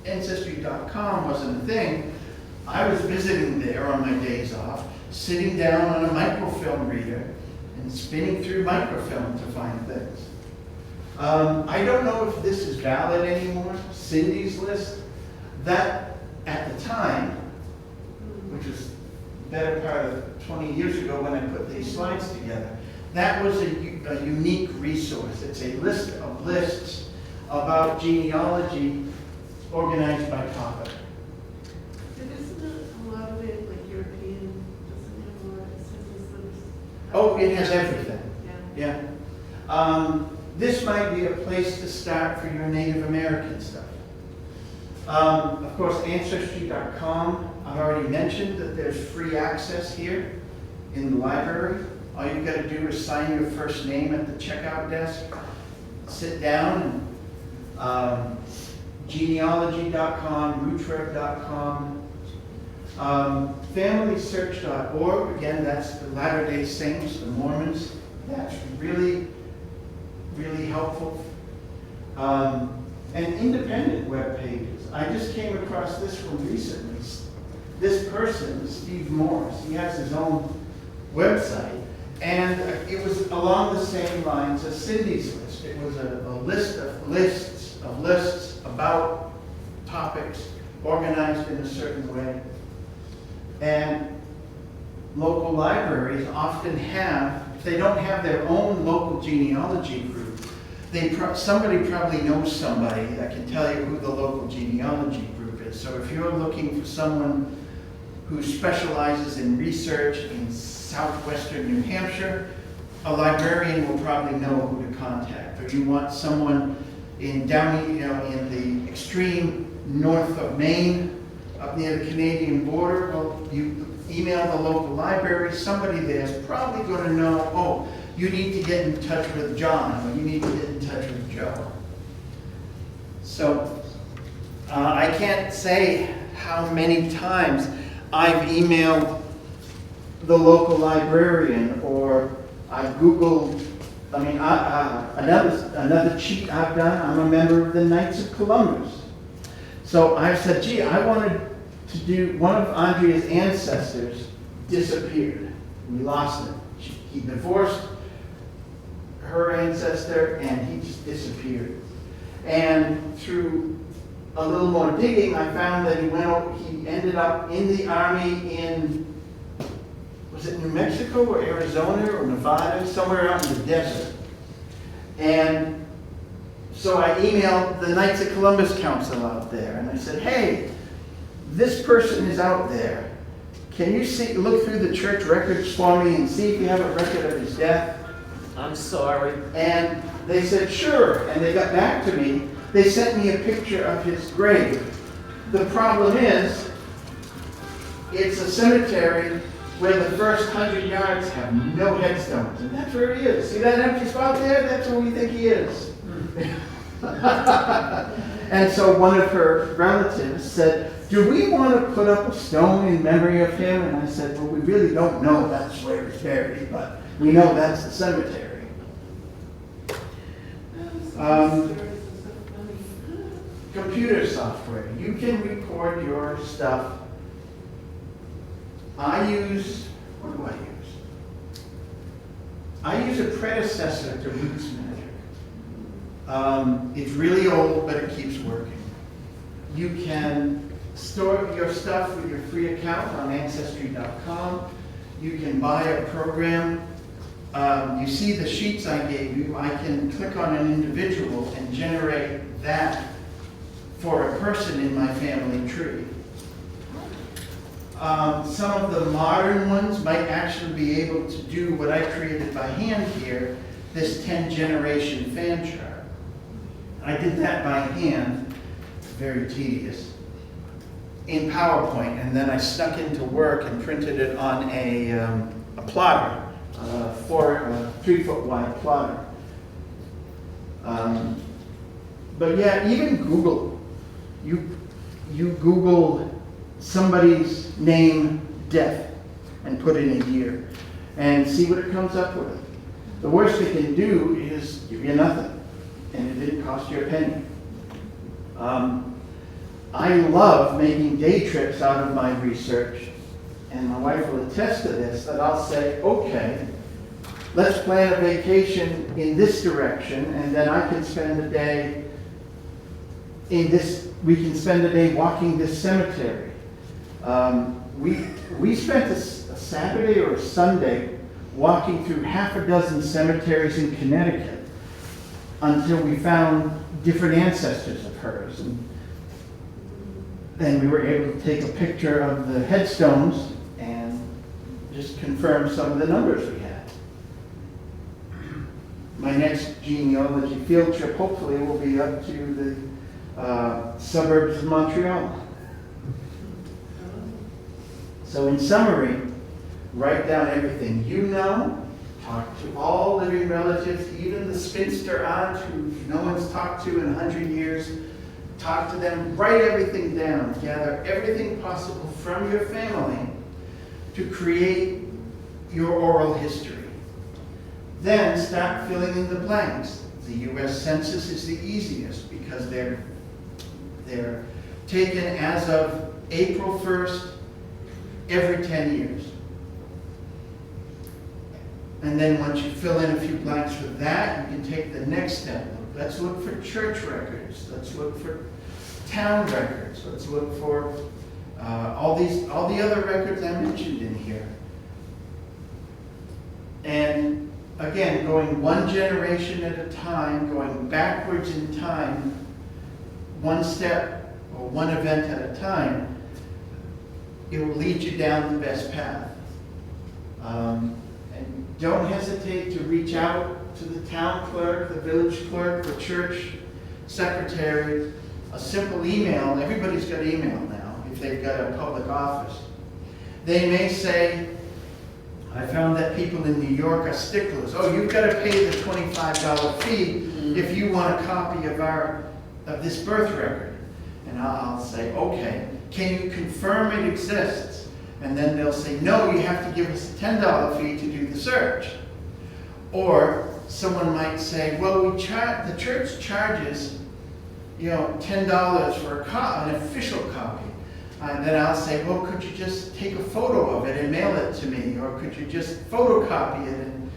Ancestry.com wasn't a thing, I was visiting there on my days off, sitting down on a microfilm reader and spinning through microfilm to find things. I don't know if this is valid anymore, Cindy's list. That, at the time, which was the better part of 20 years ago when I put these slides together, that was a unique resource. It's a list of lists about genealogy organized by topic. Isn't it a lot of it like European, doesn't it have a lot of census? Oh, it has everything. Yeah. Yeah. This might be a place to start for your Native American stuff. Of course, Ancestry.com, I've already mentioned that there's free access here in the library. All you've got to do is sign your first name at the checkout desk, sit down, and genealogy.com, rootrev.com, familysearch.org, again, that's the Latter-day Saints, the Mormons. That's really, really helpful. And independent web pages. I just came across this one recently. This person, Steve Morris, he has his own website, and it was along the same lines as Cindy's list. It was a list of lists about topics organized in a certain way. And local libraries often have, if they don't have their own local genealogy group, somebody probably knows somebody that can tell you who the local genealogy group is. So if you're looking for someone who specializes in research in southwestern New Hampshire, a librarian will probably know who to contact. Or you want someone in in the extreme north of Maine, up near the Canadian border, well, you email the local library, somebody there's probably going to know, oh, you need to get in touch with John, or you need to get in touch with Joe. So I can't say how many times I've emailed the local librarian, or I've Googled, another cheat I've done, I'm a member of the Knights of Columbus. So I've said, gee, I wanted to do, one of Andrea's ancestors disappeared. We lost him. He divorced her ancestor, and he just disappeared. And through a little more digging, I found that he ended up in the army in, was it New Mexico or Arizona or Nevada, somewhere out in the desert. And so I emailed the Knights of Columbus Council out there, and I said, hey, this person is out there. Can you look through the church records for me and see if you have a record of his death? I'm sorry. And they said, sure, and they got back to me. They sent me a picture of his grave. The problem is, it's a cemetery where the first 100 yards have no headstones, and that's where he is. See that empty spot there? That's where we think he is. And so one of her relatives said, do we want to put up a stone in memory of him? And I said, well, we really don't know that's where he's buried, but we know that's the cemetery. Computer software. You can record your stuff. What do I use? I use a predecessor to Roots Magic. It's really old, but it keeps working. You can store your stuff with your free account on Ancestry.com. You can buy a program. You see the sheets I gave you. I can click on an individual and generate that for a person in my family tree. Some of the modern ones might actually be able to do what I created by hand here, this 10-generation fan chart. I did that by hand, very tedious, in PowerPoint, and then I snuck into work and printed it on a plotter, a 3-foot wide plotter. But yeah, even Google. You Google somebody's name, death, and put in a year, and see what it comes up with. The worst it can do is give you nothing, and it didn't cost you a penny. I love making day trips out of my research, and my wife will attest to this, that I'll say, okay, let's plan a vacation in this direction, and then I can spend a day we can spend a day walking this cemetery. We spent a Saturday or a Sunday walking through half a dozen cemeteries in Connecticut until we found different ancestors of hers. And then we were able to take a picture of the headstones and just confirm some of the numbers we had. My next genealogy field trip hopefully will be up to the suburbs of Montreal. So in summary, write down everything you know, talk to all living relatives, even the spinster aunt who no one's talked to in 100 years. Talk to them, write everything down, gather everything possible from your family to create your oral history. Then start filling in the blanks. The U.S. Census is the easiest because they're taken as of April 1st every 10 years. And then once you fill in a few blanks for that, you can take the next step. Let's look for church records. Let's look for town records. Let's look for all the other records I mentioned in here. And again, going one generation at a time, going backwards in time, one step or one event at a time, it will lead you down the best path. And don't hesitate to reach out to the town clerk, the village clerk, the church secretary. A simple email, everybody's got email now if they've got a public office. They may say, I found that people in New York are sticklers. Oh, you've got to pay the $25 fee if you want a copy of this birth record. And I'll say, okay, can you confirm it exists? And then they'll say, no, you have to give us a $10 fee to do the search. Or someone might say, well, the church charges, $10 for an official copy. And then I'll say, well, could you just take a photo of it and mail it to me? Or could you just photocopy it and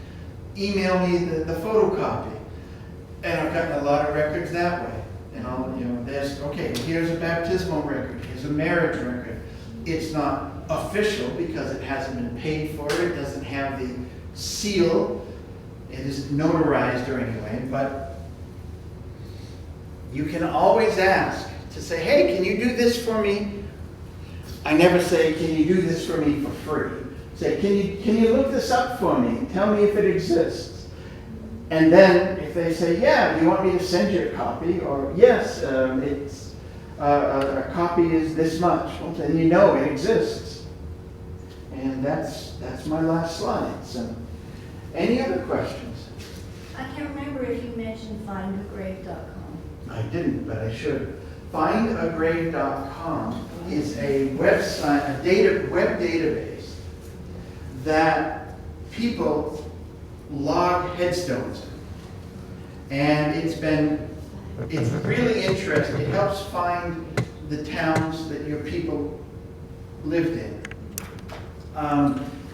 email me the photocopy? And I've gotten a lot of records that way. And here's a baptismal record, here's a marriage record. It's not official because it hasn't been paid for, it doesn't have the seal, it isn't notarized or anything, but you can always ask to say, hey, can you do this for me? I never say, can you do this for me for free? Say, can you look this up for me? Tell me if it exists. And then if they say, yeah, do you want me to send you a copy? Or yes, it's a copy is this much. Well, then you know it exists. And that's my last slide. So, any other questions? I can't remember if you mentioned findagrave.com. I didn't, but I should. Findagrave.com is a website, web database that people log headstones in. And it's really interesting. It helps find the towns that your people lived in.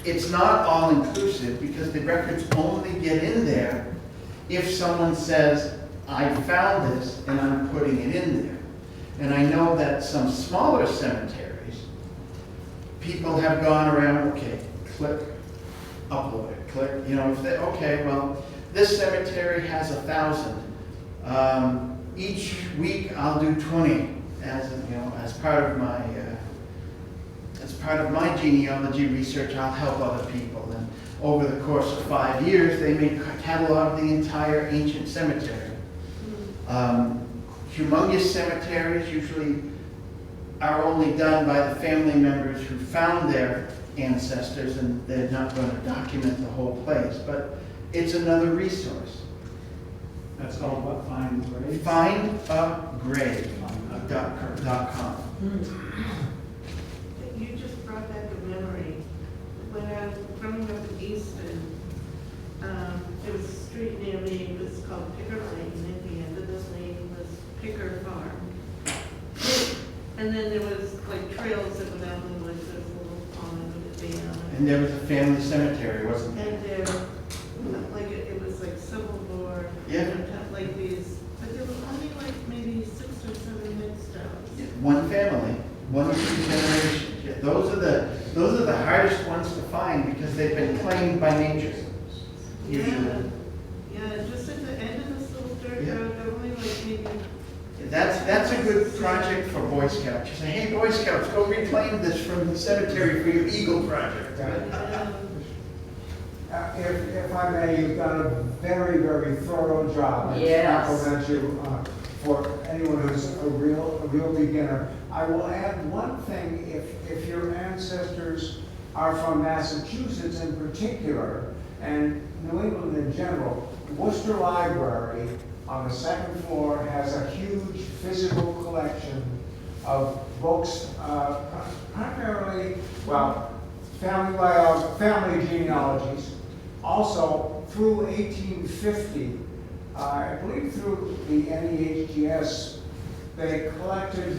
It's not all inclusive because the records only get in there if someone says, I found this and I'm putting it in there. And I know that some smaller cemeteries, people have gone around, okay, click, upload it, click, if they, okay, well, this cemetery has 1,000. Each week I'll do 20 as part of my genealogy research. I'll help other people. And over the course of 5 years, they may catalog the entire ancient cemetery. Humongous cemeteries usually are only done by the family members who found their ancestors, and they're not going to document the whole place. But it's another resource. That's called what, Find Graves? Findagrave.com. You just brought back a memory. When I was growing up in Easton, there was a street near me, it was called Picker Lane, and at the end of the lane was Picker Farm. And then there was like trails that went out in the woods, there was a little pond with a dam. And there was a family cemetery, wasn't there? And there, like, it was like Civil War. Yeah. Like these, but there were only like maybe 6 or 7 headstones. One family, 1 or 2 generations. Yeah, those are the hardest ones to find because they've been claimed by nature. Usually. Yeah, just at the end of this little dirt Yeah. road, there were only like maybe. That's a good project for Boy Scouts. You say, hey, Boy Scouts, go reclaim this from the cemetery for your Eagle project. If I may, you've done a very, very thorough job. Yes. I compliment you for anyone who's a real beginner. I will add one thing, if your ancestors are from Massachusetts in particular, and New England in general, Worcester Library on the 2nd floor has a huge physical collection of books, primarily, well, family genealogies. Also, through 1850, I believe through the NEHGS, they collected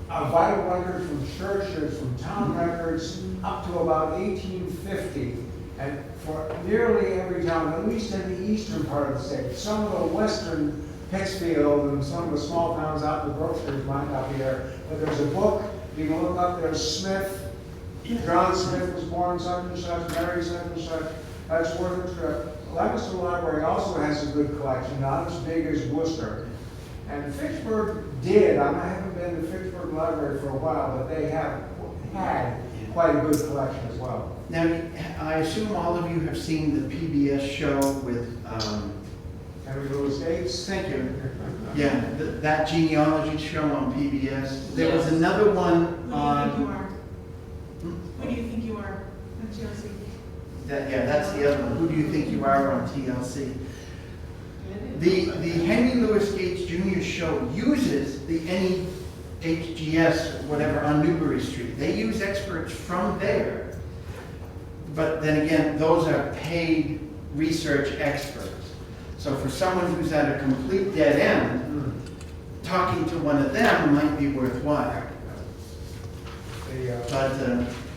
vital records from churches, from town records, up to about 1850. And for nearly every town, at least in the eastern part of the state, some of the western Pittsfield and some of the small towns out in the Berkshires might not be there. But there's a book, you can look up, there's Smith, John Smith was born such and such, Mary such and such. That's worth a trip. Lancaster Library also has a good collection, not as big as Worcester. And Fitchburg did, I haven't been to Fitchburg Library for a while, but they have had quite a good collection as well. Now, I assume all of you have seen the PBS show with, Henry Louis Gates. thank you. Yeah, that genealogy show on PBS. There was Yes. another one Who do you on. think you are? Who do you think you are? That's yours. That's the other one. Who do you think you are on TLC? The Henry Louis Gates Jr. show uses the NEHGS, whatever, on Newbury Street. They use experts from there. But then again, those are paid research experts. So for someone who's at a complete dead end, talking to one of them might be worthwhile.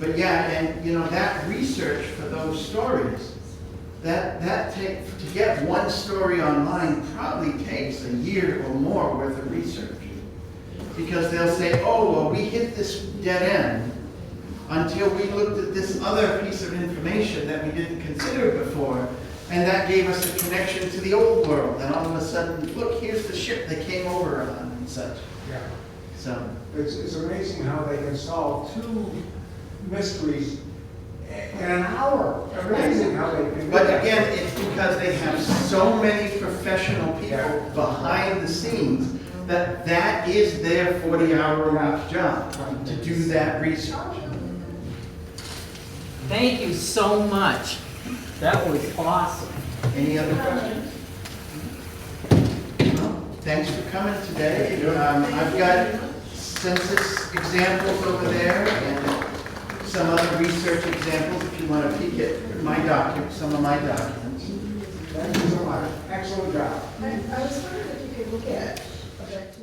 But yeah, and that research for those stories, to get one story online probably takes a year or more worth of research. Because they'll say, oh, well, we hit this dead end until we looked at this other piece of information that we didn't consider before, and that gave us a connection to the old world. And all of a sudden, look, here's the ship they came over on and such. Yeah. So It's amazing how they can solve 2 mysteries in an hour. Amazing how they can do But that. again, it's because they have so many professional people behind the scenes that that is their 40-hour-a-week job, to do that research. Thank you so much. That was awesome. Any other questions? No? Thanks for coming today. I've got census examples over there and some other research examples if you want to peek at my documents, some of my documents. Thank you so much. Excellent job. I was wondering if you could look at, back to